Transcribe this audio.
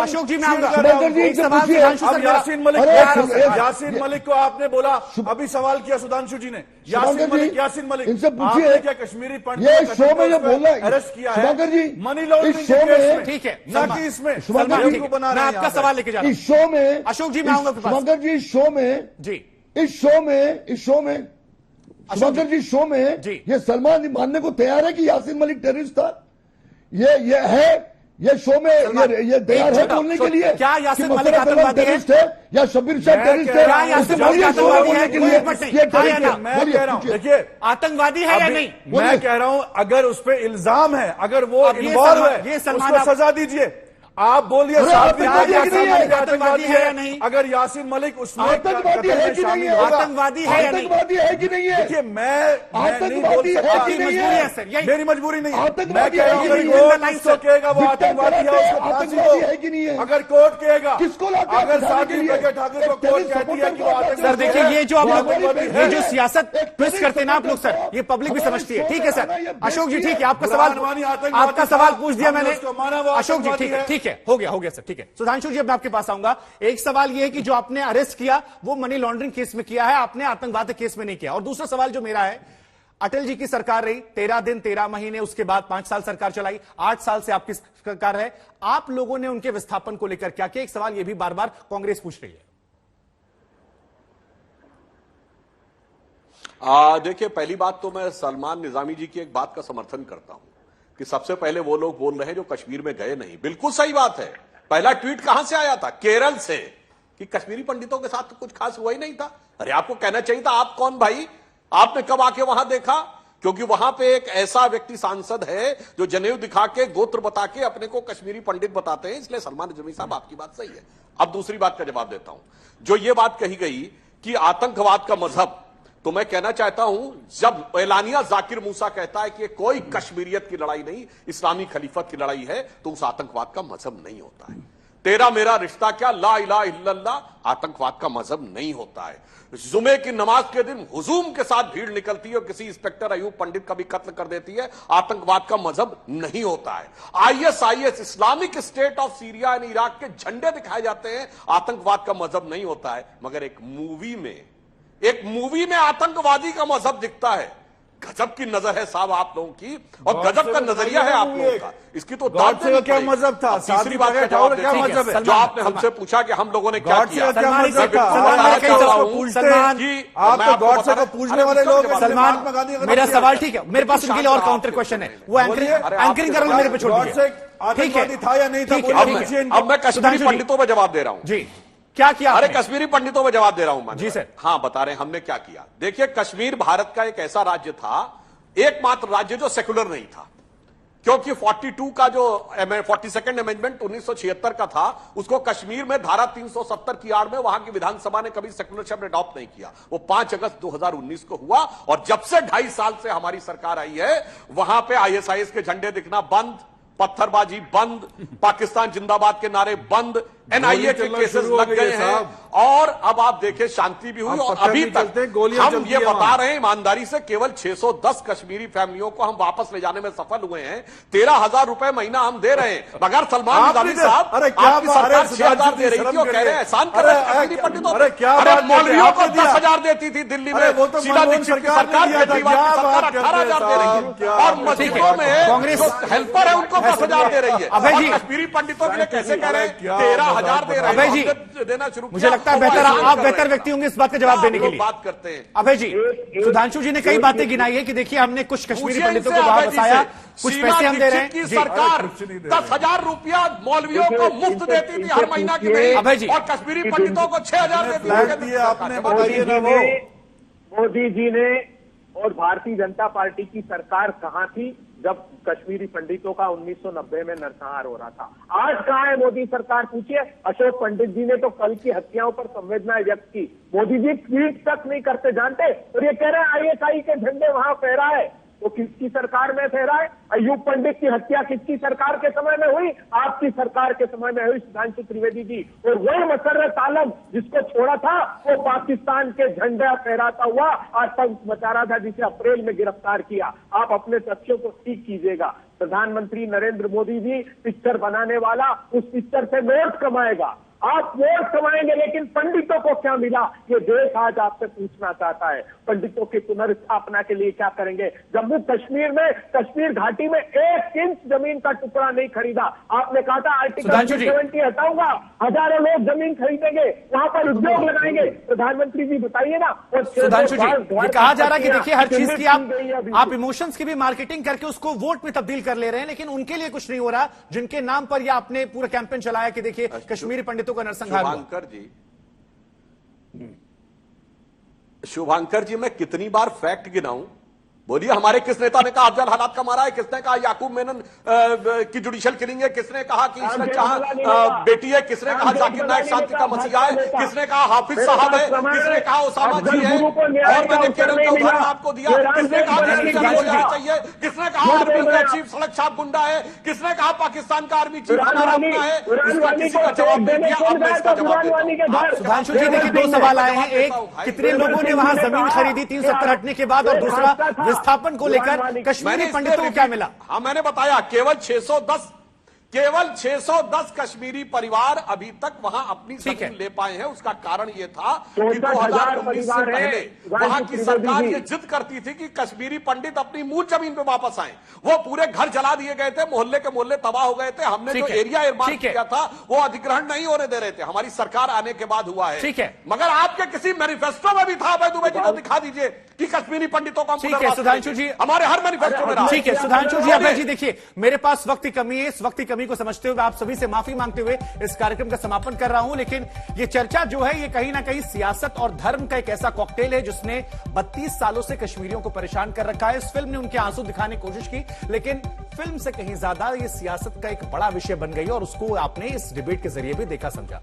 अशोक जी मैं आऊंगा। एक सवाल यासीन मलिक को आपने बोला, अभी सवाल किया सुधांशु जी ने, यासीन मलिक इनसे पूछिए क्या कश्मीरी पंडित ये शो में जो बोल रहा है अरेस्ट किया है शुभंकर जी, मनी लॉन्ड्रिंग शो में, ठीक है ना कि इसमें शुभंकर जी को बना मैं आपका सवाल लेके जा रहा हूं। इस शो में अशोक जी मैं आऊंगा आपके पास। शुभंकर जी शो में जी इस शो में शुभंकर जी शो में जी। ये सलमान मानने को तैयार है कि यासीन मलिक टेररिस्ट था। ये है ये शो में ये तैयार है बोलने के लिए क्या यासीन कि मलिक मसरत अहमद टेररिस्ट है या शब्बीर शाह टेररिस्ट है? क्या यासीन मलिक आतंकवादी है? मैं कह रहा हूं, देखिए आतंकवादी है या नहीं? मैं कह रहा हूं अगर उस पर इल्जाम है, अगर वो इन्वॉल्व है, उसको सजा दीजिए। आप बोलिए आतंकवादी है या नहीं? अगर यासीन मलिक उसमें आतंकवादी है कि नहीं है? आतंकवादी है या नहीं? आतंकवादी है कि नहीं है? देखिए मैं नहीं बोल सकता, मेरी मजबूरी नहीं है। मैं कह रहा हूं उसको कहेगा वो आतंकवादी है, उसको फांसी है कि नहीं है? दो। अगर कोर्ट कहेगा, किसको अगर साध्वी प्रज्ञा ठाकुर को कोर्ट कहती है कि वो आतंकवादी, सर देखिए ये जो आप लोग ये जो सियासत ट्विस्ट करते हैं ना आप लोग, सर ये पब्लिक भी समझती है। ठीक है सर, अशोक जी ठीक है, आपका सवाल पूछ दिया मैंने। अशोक जी ठीक है हो गया सर, ठीक है। सुधांशु जी अब मैं आपके पास आऊंगा। एक सवाल यह है कि जो आपने अरेस्ट किया वो मनी लॉन्ड्रिंग केस में किया है, आपने आतंकवाद केस में नहीं किया। और दूसरा सवाल जो मेरा है, अटल जी की सरकार रही 13 दिन 13 महीने, उसके बाद 5 साल सरकार चलाई, 8 साल से आपकी सरकार है, आप लोगों ने उनके विस्थापन को लेकर क्या किया? एक सवाल यह भी बार बार कांग्रेस पूछ रही है। देखिए पहली बात तो मैं सलमान निजामी जी की एक बात का समर्थन करता हूं कि सबसे पहले वो लोग बोल रहे हैं जो कश्मीर में गए नहीं। बिल्कुल सही बात है। पहला ट्वीट कहां से आया था? केरल से, कि कश्मीरी पंडितों के साथ तो कुछ खास हुआ ही नहीं था। अरे आपको कहना चाहिए था आप कौन भाई, आपने कब आके वहां देखा? क्योंकि वहां पे एक ऐसा व्यक्ति सांसद है जो जनेऊ दिखा के गोत्र बता के अपने को कश्मीरी पंडित बताते हैं। इसलिए सलमान निजामी साहब आपकी बात सही है। अब दूसरी बात का जवाब देता हूं। जो ये बात कही गई कि आतंकवाद का मजहब, तो मैं कहना चाहता हूं जब एलानिया जाकिर मूसा कहता है कि कोई कश्मीरियत की लड़ाई नहीं, इस्लामी खलीफत की लड़ाई है, तो उस आतंकवाद का मजहब नहीं होता है। तेरा मेरा रिश्ता क्या, ला इलाहा इल्लल्लाह आतंकवाद का मजहब नहीं होता है। जुमे की नमाज के दिन हुजूम के साथ भीड़ निकलती है और किसी इंस्पेक्टर अयूब पंडित का भी कत्ल कर देती है, आतंकवाद का मजहब नहीं होता है। ISIS Islamic state of Syria and Iraq के झंडे दिखाए जाते हैं, आतंकवाद का मजहब नहीं होता है। मगर एक मूवी में आतंकवादी का मजहब दिखता है। गजब की नजर है साहब आप लोगों की, और गजब का नजरिया है आप लोगों का। इसकी तो दाद से क्या मजहब था? तीसरी बात का जवाब क्या मजहब है जो आपने हमसे पूछा कि हम लोगों ने क्या किया? आप तो गॉड से को पूछने वाले लोग। सलमान मेरा सवाल ठीक है, मेरे पास उनके लिए और काउंटर क्वेश्चन है, वो एंकरिंग करोगे मेरे पे छोड़ दीजिए। ठीक है, था या नहीं था? अब मैं कश्मीरी पंडितों में जवाब दे रहा हूं जी। क्या किया? अरे कश्मीरी पंडितों में जवाब दे रहा हूं मैं। जी सर। हाँ बता रहे हैं हमने क्या किया। देखिए कश्मीर भारत का एक ऐसा राज्य था, एकमात्र राज्य जो सेकुलर नहीं था, क्योंकि 42 का जो 42nd अमेंडमेंट 1976 का था, उसको कश्मीर में धारा 370 की आड़ में वहां की विधानसभा ने कभी सेकुलर शब्द अडॉप्ट नहीं किया। वो 5 अगस्त 2019 को हुआ, और जब से 2.5 साल से हमारी सरकार आई है, वहां पे आईएसआईएस के झंडे दिखना बंद, पत्थरबाजी बंद, पाकिस्तान जिंदाबाद के नारे बंद, एनआईए के केसेस लग गए हैं, और अब आप देखें शांति भी हुई। और अभी तक हम ये बता रहे हैं ईमानदारी से, केवल 610 कश्मीरी फैमिलियों को हम वापस ले जाने में सफल हुए हैं। 13,000 रुपए महीना हम दे रहे हैं। मगर सलमान निजामी साहब आपकी सरकार 6,000 दे रही थी और कह रहे हैं एहसान कर रहे हैं कश्मीरी पंडितों। अरे मौलवियों को 10,000 देती थी दिल्ली में, शीला दीक्षित की सरकार 18,000 दे रही है, और मस्जिदों में कांग्रेस हेल्पर है उनको 10,000 दे रही है। और कश्मीरी पंडितों के लिए कैसे कह रहे हैं 13,000 दे रहे हैं? अभय जी देना शुरू, मुझे लगता है बेहतर आप बेहतर व्यक्ति होंगे इस बात का जवाब देने के लिए। बात करते हैं अभय जी, सुधांशु जी ने कई बातें गिनाई है कि देखिए हमने कुछ कश्मीरी पंडितों को वापस आया, कुछ पैसे हम दे रहे हैं। सरकार 10,000 रुपया मौलवियों को मुफ्त देती थी हर महीना की नहीं, अभय जी, और कश्मीरी पंडितों को 6,000 देती थी। आपने बताइए ना, वो मोदी जी ने और भारतीय जनता पार्टी की सरकार कहां थी जब कश्मीरी पंडितों का 1990 में नरसंहार हो रहा था? आज कहां है मोदी सरकार? पूछिए। अशोक पंडित जी ने तो कल की हत्याओं पर संवेदनाएं व्यक्त की, मोदी जी ट्वीट तक नहीं करते जानते, और ये कह रहे हैं आईएसआई के झंडे वहां फहरा है। तो किसकी सरकार में फहरा है? अयूब पंडित की हत्या किसकी सरकार के समय में हुई? आपकी सरकार के समय में हुई, सुधांशु त्रिवेदी जी। और वही मसर्रत आलम जिसको छोड़ा था, वो पाकिस्तान के झंडा फहराता हुआ आतंक मचा रहा था, जिसे अप्रैल में गिरफ्तार किया। आप अपने तथ्यों को ठीक कीजिएगा। प्रधानमंत्री नरेंद्र मोदी जी पिक्चर बनाने वाला, उस पिक्चर से वोट कमाएगा, आप वोट कमाएंगे, लेकिन पंडितों को क्या मिला, ये देश आज आपसे पूछना चाहता है। पंडितों की पुनर्स्थापना के लिए क्या करेंगे? जम्मू कश्मीर में, कश्मीर घाटी में 1 इंच जमीन का टुकड़ा नहीं खरीदा। आपने कहा था आर्टिकल 370 हटाऊंगा, हजारों लोग जमीन खरीदेंगे, वहां पर उद्योग लगाएंगे। प्रधानमंत्री जी बताइए ना। और सुधांशु जी, ये कहा जा रहा है कि देखिए हर चीज की आप इमोशंस की भी मार्केटिंग करके उसको वोट में तब्दील कर ले रहे हैं, लेकिन उनके लिए कुछ नहीं हो रहा जिनके नाम पर यह आपने पूरा कैंपेन चलाया कि देखिए कश्मीरी पंडितों का नरसंहार। शुभांकर जी, मैं कितनी बार फैक्ट गिनाऊं? बोलिए, हमारे किस नेता ने कहा अफजल हालात का मारा है? किसने कहा याकूब मेनन की जुडिशियल किलिंग है? किसने कहा कि इसने जहां बेटी है? किसने कहा जाकिर नायक शांति का मसीहा है? किसने कहा हाफिज साहब है? किसने कहा ओसामा जी है? और मैंने केरल का उदाहरण आपको दिया। किसने कहा चाहिए? किसने कहा आर्मी का चीफ सड़क छाप गुंडा है? किसने कहा पाकिस्तान का आर्मी चीफ हमारा अपना है? इसका किसी का जवाब नहीं दिया। अब मैं इसका जवाब देता हूं। सुधांशु जी, देखिए 2 सवाल आए हैं। एक, कितने लोगों ने वहां जमीन खरीदी 370 हटने के बाद, और दूसरा विस्थापन को लेकर कश्मीरी पंडितों को क्या मिला? हाँ, मैंने बताया केवल 610 कश्मीरी परिवार अभी तक वहां अपनी जमीन ले पाए हैं। उसका कारण यह था कि 2019 से पहले वहां की सरकार ये जिद करती थी कि कश्मीरी पंडित अपनी मूल जमीन पे वापस आए। वो पूरे घर जला दिए गए थे, मोहल्ले के मोहल्ले तबाह हो गए थे। हमने जो एरिया निर्माण किया था वो अधिग्रहण नहीं होने दे रहे थे। हमारी सरकार आने के बाद हुआ है। ठीक है, मगर आपके किसी मैनिफेस्टो में भी था, भाई दुबे जी को दिखा दीजिए कि कश्मीरी पंडितों का। ठीक है सुधांशु जी, हमारे हर मैनिफेस्टो में। ठीक है सुधांशु जी, अभय जी, देखिए मेरे पास वक्त की कमी है। इस वक्त की कमी को समझते हुए आप सभी से माफी मांगते हुए इस कार्यक्रम का समापन कर रहा हूं। लेकिन ये चर्चा जो है ये कहीं ना कहीं सियासत और धर्म का एक ऐसा कॉकटेल है जिसने 32 सालों से कश्मीरियों को परेशान कर रखा है। इस फिल्म ने उनके आंसू दिखाने की कोशिश की, लेकिन फिल्म से कहीं ज्यादा ये सियासत का एक बड़ा विषय बन गई और उसको आपने इस डिबेट के जरिए भी देखा समझा।